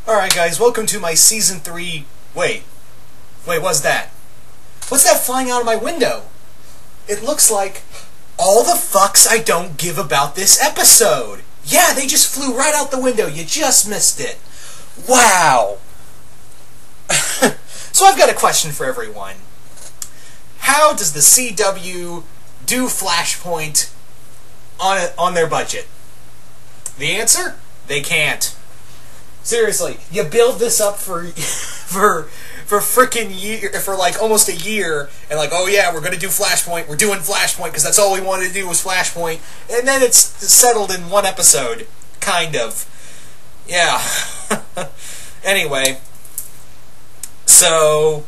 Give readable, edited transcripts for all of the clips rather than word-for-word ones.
Alright guys, welcome to my Season 3... Wait, what's that? What's that flying out of my window? It looks like all the fucks I don't give about this episode. Yeah, they just flew right out the window. You just missed it. Wow. So I've got a question for everyone. How does the CW do Flashpoint on their budget? The answer? They can't. Seriously, you build this up for frickin' year, for like almost a year, and like, oh yeah, we're gonna do Flashpoint, we're doing Flashpoint because that's all we wanted to do was Flashpoint, and then it's settled in one episode, kind of. Yeah. Anyway, so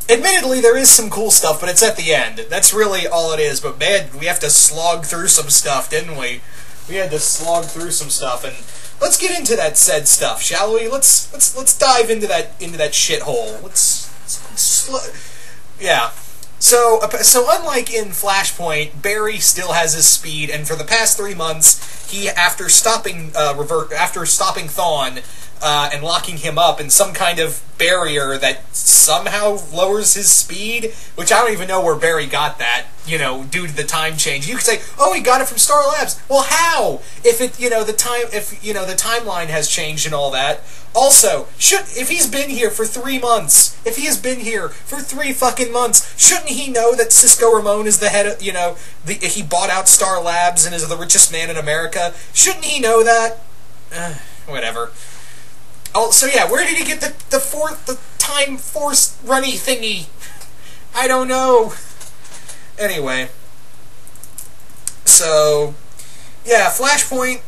admittedly there is some cool stuff, but it's at the end. That's really all it is. But man, we have to slog through some stuff, didn't we? We had to slog through some stuff, and let's get into that said stuff, shall we? Let's dive into that shithole. Yeah. So unlike in Flashpoint, Barry still has his speed, and for the past 3 months, he after stopping Thawne and locking him up in some kind of barrier that somehow lowers his speed, which I don't even know where Barry got that, due to the time change. You could say, oh, he got it from Star Labs. Well, how? If the timeline has changed and all that. Also, if he's been here for 3 months, if he has been here for 3 fucking months, shouldn't he know that Cisco Ramon is the head of, he bought out Star Labs and is the richest man in America? Shouldn't he know that? Whatever. Oh, so yeah, where did he get the time force runny thingy? I don't know. Anyway. So, yeah, Flashpoint,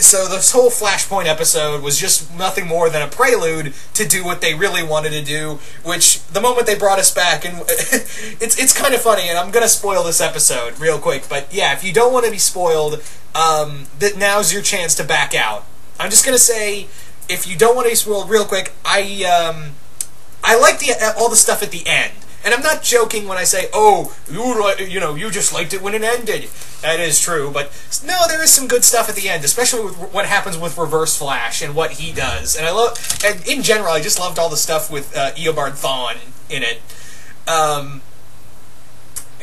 so this whole Flashpoint episode was just nothing more than a prelude to do what they really wanted to do, which, the moment they brought us back, and it's kind of funny, and I'm gonna spoil this episode real quick, but yeah, if you don't want to be spoiled, now's your chance to back out. I'm just gonna say, if you don't want to be spoiled real quick, I like all the stuff at the end. And I'm not joking when I say, oh, you just liked it when it ended. That is true, but no, there is some good stuff at the end, especially with what happens with Reverse Flash and what he does. And and in general, I just loved all the stuff with Eobard Thawne in it.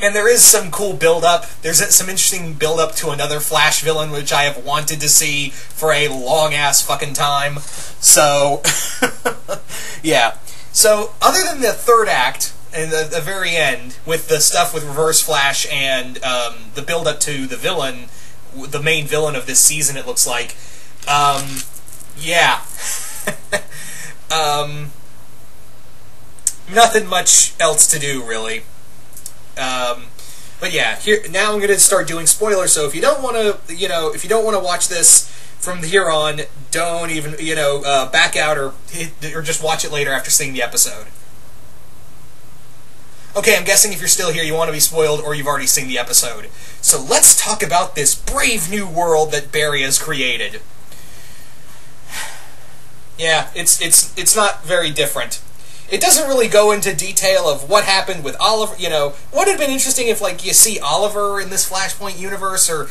And there is some cool build-up. There's some interesting build-up to another Flash villain, which I have wanted to see for a long-ass fucking time. So, yeah. So, other than the third act, and the very end, with the stuff with Reverse Flash and the build-up to the villain, the main villain of this season, it looks like, yeah. Nothing much else to do, really. But yeah, now I'm going to start doing spoilers, so if you don't want to, if you don't want to watch this from here on, don't even, back out or just watch it later after seeing the episode. Okay, I'm guessing if you're still here, you want to be spoiled or you've already seen the episode. So let's talk about this brave new world that Barry has created. Yeah, it's not very different. It doesn't really go into detail of what happened with Oliver, Would have been interesting if, like, you see Oliver in this Flashpoint universe, or,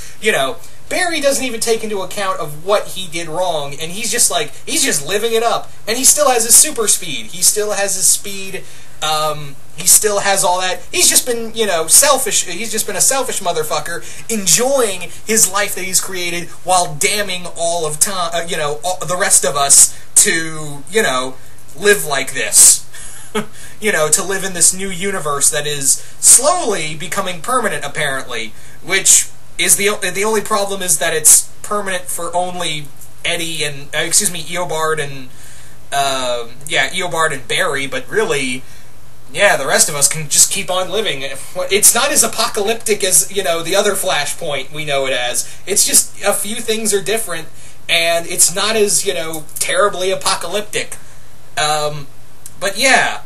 Barry doesn't even take into account of what he did wrong, and he's just, he's just living it up. And he still has his super speed. He still has his speed, he still has all that. He's just been, selfish. He's just been a selfish motherfucker, enjoying his life that he's created, while damning all of time, the rest of us to, live like this. To live in this new universe that is slowly becoming permanent, apparently. Which is the only problem is that it's permanent for only Eddie and Eobard and Eobard and Barry, but really, yeah, the rest of us can just keep on living. It's not as apocalyptic as the other Flashpoint we know it as. It's just a few things are different, and it's not as terribly apocalyptic. But yeah.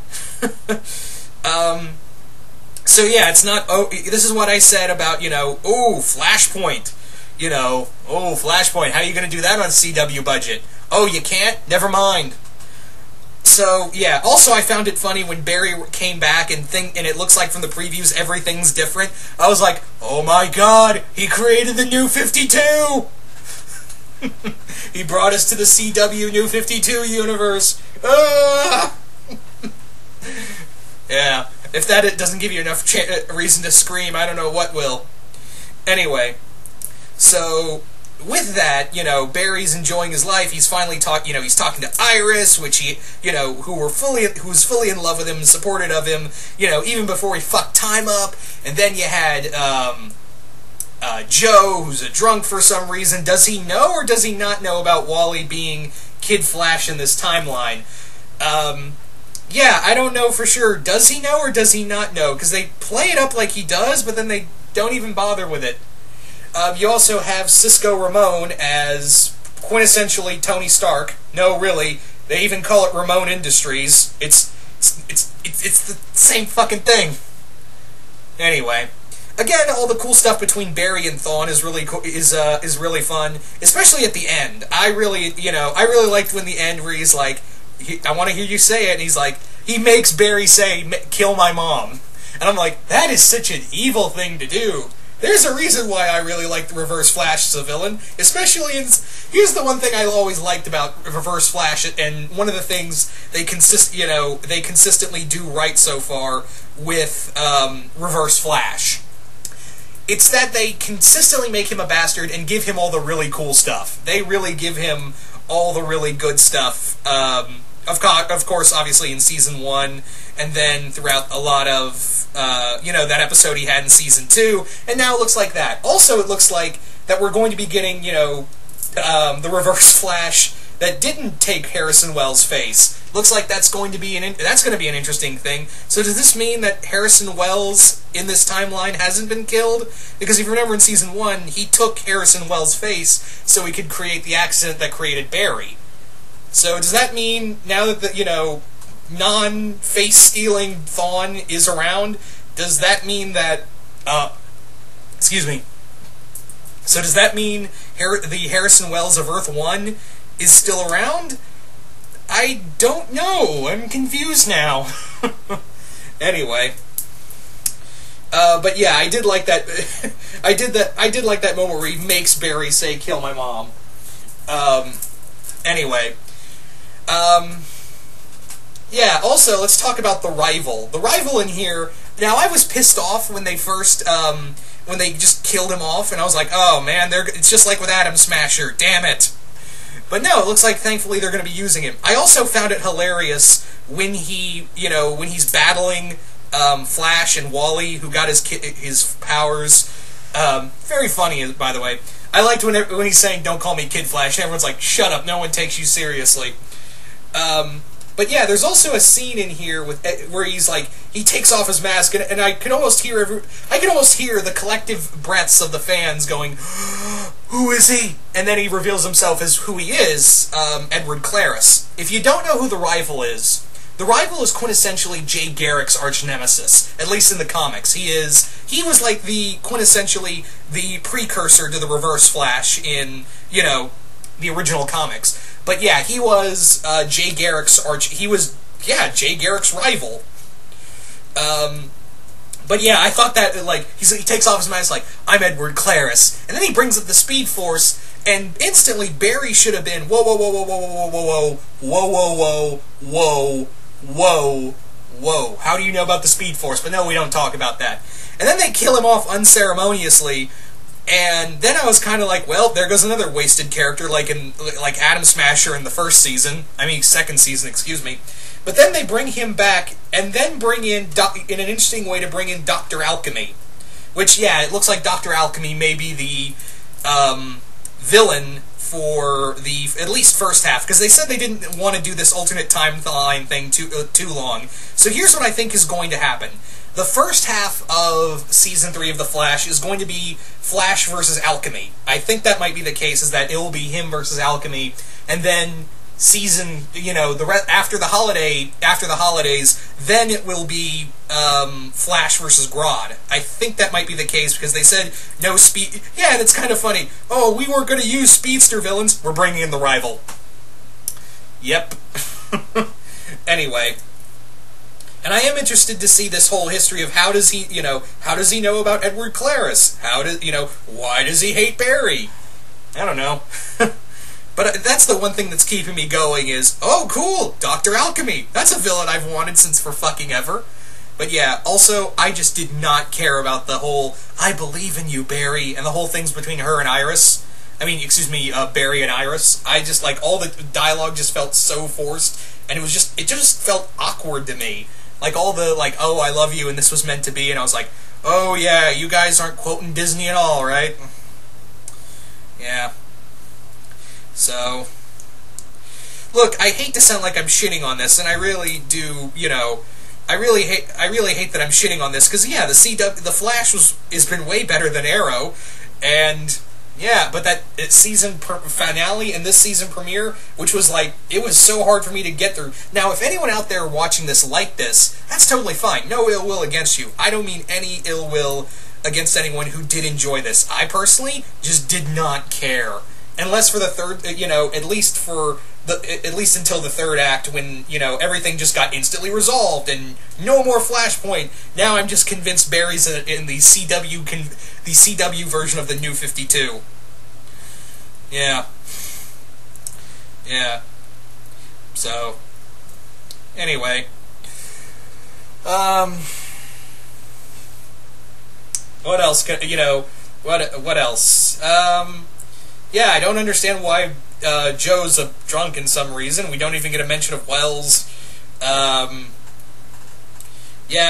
So yeah, it's not, this is what I said about, oh, Flashpoint. Oh, Flashpoint, how are you going to do that on CW budget? Oh, you can't? Never mind. So, yeah, also I found it funny when Barry came back and it looks like from the previews everything's different. I was like, oh my god, he created the new 52! He brought us to the CW New 52 universe. Ah! Yeah, if that doesn't give you enough reason to scream, I don't know what will. Anyway, so with that, Barry's enjoying his life. He's finally he's talking to Iris, which he, who's fully in love with him and supportive of him, even before he fucked time up. And then you had Joe, who's a drunk for some reason. Does he know or does he not know about Wally being Kid Flash in this timeline? Yeah, I don't know for sure. Does he know or does he not know? Because they play it up like he does, but then they don't even bother with it. You also have Cisco Ramon as quintessentially Tony Stark. No, really, they even call it Ramon Industries. It's the same fucking thing. Anyway, again, all the cool stuff between Barry and Thawne is really is really fun, especially at the end. I really liked when the end where he's like, I want to hear you say it, and he's like, he makes Barry say, "Kill my mom," and I'm like, that is such an evil thing to do. There's a reason why I really like the Reverse Flash as a villain, especially in... Here's the one thing I always liked about Reverse Flash, and one of the things they consistently do right so far with Reverse Flash. It's that they consistently make him a bastard and give him all the really cool stuff. They really give him all the really good stuff. Of course, obviously in Season 1, and then throughout a lot of, that episode he had in Season 2, and now it looks like that. Also, it looks like that we're going to be getting, the Reverse Flash that didn't take Harrison Wells' face. Looks like that's going to be an interesting thing. So does this mean that Harrison Wells in this timeline hasn't been killed? Because if you remember in Season 1, he took Harrison Wells' face so he could create the accident that created Barry. So does that mean now that the, non-face-stealing Thawne is around, does that mean that, excuse me, so does that mean the Harrison Wells of Earth 1 is still around? I don't know. I'm confused now. Anyway. But yeah, I did like that. I did like that moment where he makes Barry say, "Kill my mom." Anyway. Yeah, also, let's talk about the rival. The rival in here... Now, I was pissed off when they first... when they just killed him off, and I was like, oh, man, it's just like with Atom Smasher. Damn it. But no, it looks like, thankfully, they're going to be using him. I also found it hilarious when he, when he's battling Flash and Wally, who got his powers. Very funny, by the way. I liked when he's saying, "Don't call me Kid Flash," and everyone's like, "Shut up, no one takes you seriously." But yeah, there's also a scene in here where he's like, he takes off his mask, and I can almost hear the collective breaths of the fans going, "Who is he?" And then he reveals himself as who he is, Edward Claris. If you don't know who the rival is quintessentially Jay Garrick's arch nemesis, at least in the comics. He was like quintessentially the precursor to the Reverse Flash in, the original comics. But yeah, he was Jay Garrick's Jay Garrick's rival. But yeah, I thought that, he takes off his mask like, "I'm Edward Claris," and then he brings up the Speed Force, and instantly Barry should have been, whoa, whoa, whoa, whoa, whoa, whoa, whoa, whoa, whoa, whoa, whoa, whoa. How do you know about the Speed Force? But no, we don't talk about that. And then they kill him off unceremoniously, and then I was kind of like, well, there goes another wasted character, like Atom Smasher in the second season, excuse me. But then they bring him back, and then bring in an interesting way to bring in Dr. Alchemy. Which, yeah, it looks like Dr. Alchemy may be the villain for the, at least first half, because they said they didn't want to do this alternate timeline thing too long. So here's what I think is going to happen. The first half of Season 3 of The Flash is going to be Flash versus Alchemy. I think that might be the case, is that it will be him versus Alchemy, and then after the holidays, then it will be Flash versus Grodd. I think that might be the case, because they said no speed... Yeah, and it's kind of funny. Oh, we weren't going to use speedster villains. We're bringing in the rival. Yep. Anyway... And I am interested to see this whole history of how does he know about Edward Claris? Why does he hate Barry? I don't know. But that's the one thing that's keeping me going is, oh, cool, Dr. Alchemy. That's a villain I've wanted since for fucking ever. But yeah, also, I just did not care about the whole, I believe in you, Barry, and the whole things between her and Iris. I mean, excuse me, Barry and Iris. I just, like, all the dialogue just felt so forced, and it just felt awkward to me. Like, all the, like, oh, I love you, and this was meant to be, and I was like, oh, yeah, you guys aren't quoting Disney at all, right? Yeah. So, look, I hate to sound like I'm shitting on this, and I really do, you know, I really hate that I'm shitting on this, because, yeah, the Flash has been way better than Arrow, and, yeah, but that season finale and this season premiere, which was, like, it was so hard for me to get through. Now, if anyone out there watching this like this, that's totally fine. No ill will against you. I don't mean any ill will against anyone who did enjoy this. I, personally, just did not care. Unless for the third, you know, at least until the third act, when, you know, everything just got instantly resolved and no more Flashpoint. Now I'm just convinced Barry's in the CW version of the New 52. Yeah. Yeah. So, anyway, what else? You know, what else? Yeah, I don't understand why Joe's a drunk in some reason. We don't even get a mention of Wells. Yeah,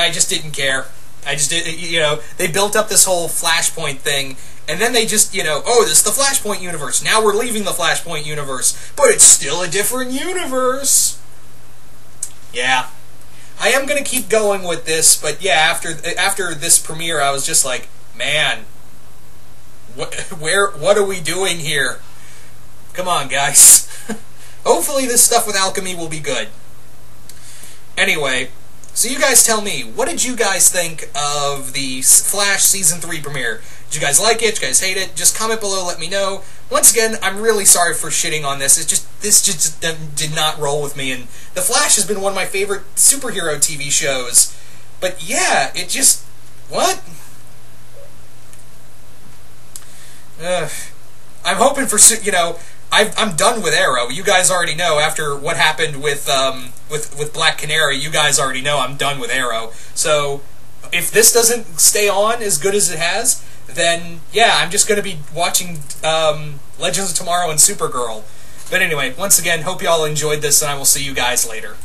I just didn't care. I just did, you know, they built up this whole Flashpoint thing, and then they just, you know, oh, this is the Flashpoint universe. Now we're leaving the Flashpoint universe, but it's still a different universe. Yeah. I am going to keep going with this, but yeah, after this premiere, I was just like, man, what are we doing here? Come on, guys. Hopefully this stuff with Alchemy will be good. Anyway, so you guys tell me, what did you guys think of the Flash Season 3 premiere? Did you guys like it? Did you guys hate it? Just comment below, let me know. Once again, I'm really sorry for shitting on this. This just did not roll with me, and The Flash has been one of my favorite superhero TV shows. But yeah, it just... what? I'm hoping for, you know, I'm done with Arrow. You guys already know, after what happened with Black Canary, you guys already know I'm done with Arrow. So, if this doesn't stay on as good as it has, then, yeah, I'm just going to be watching Legends of Tomorrow and Supergirl. But anyway, once again, hope you all enjoyed this, and I will see you guys later.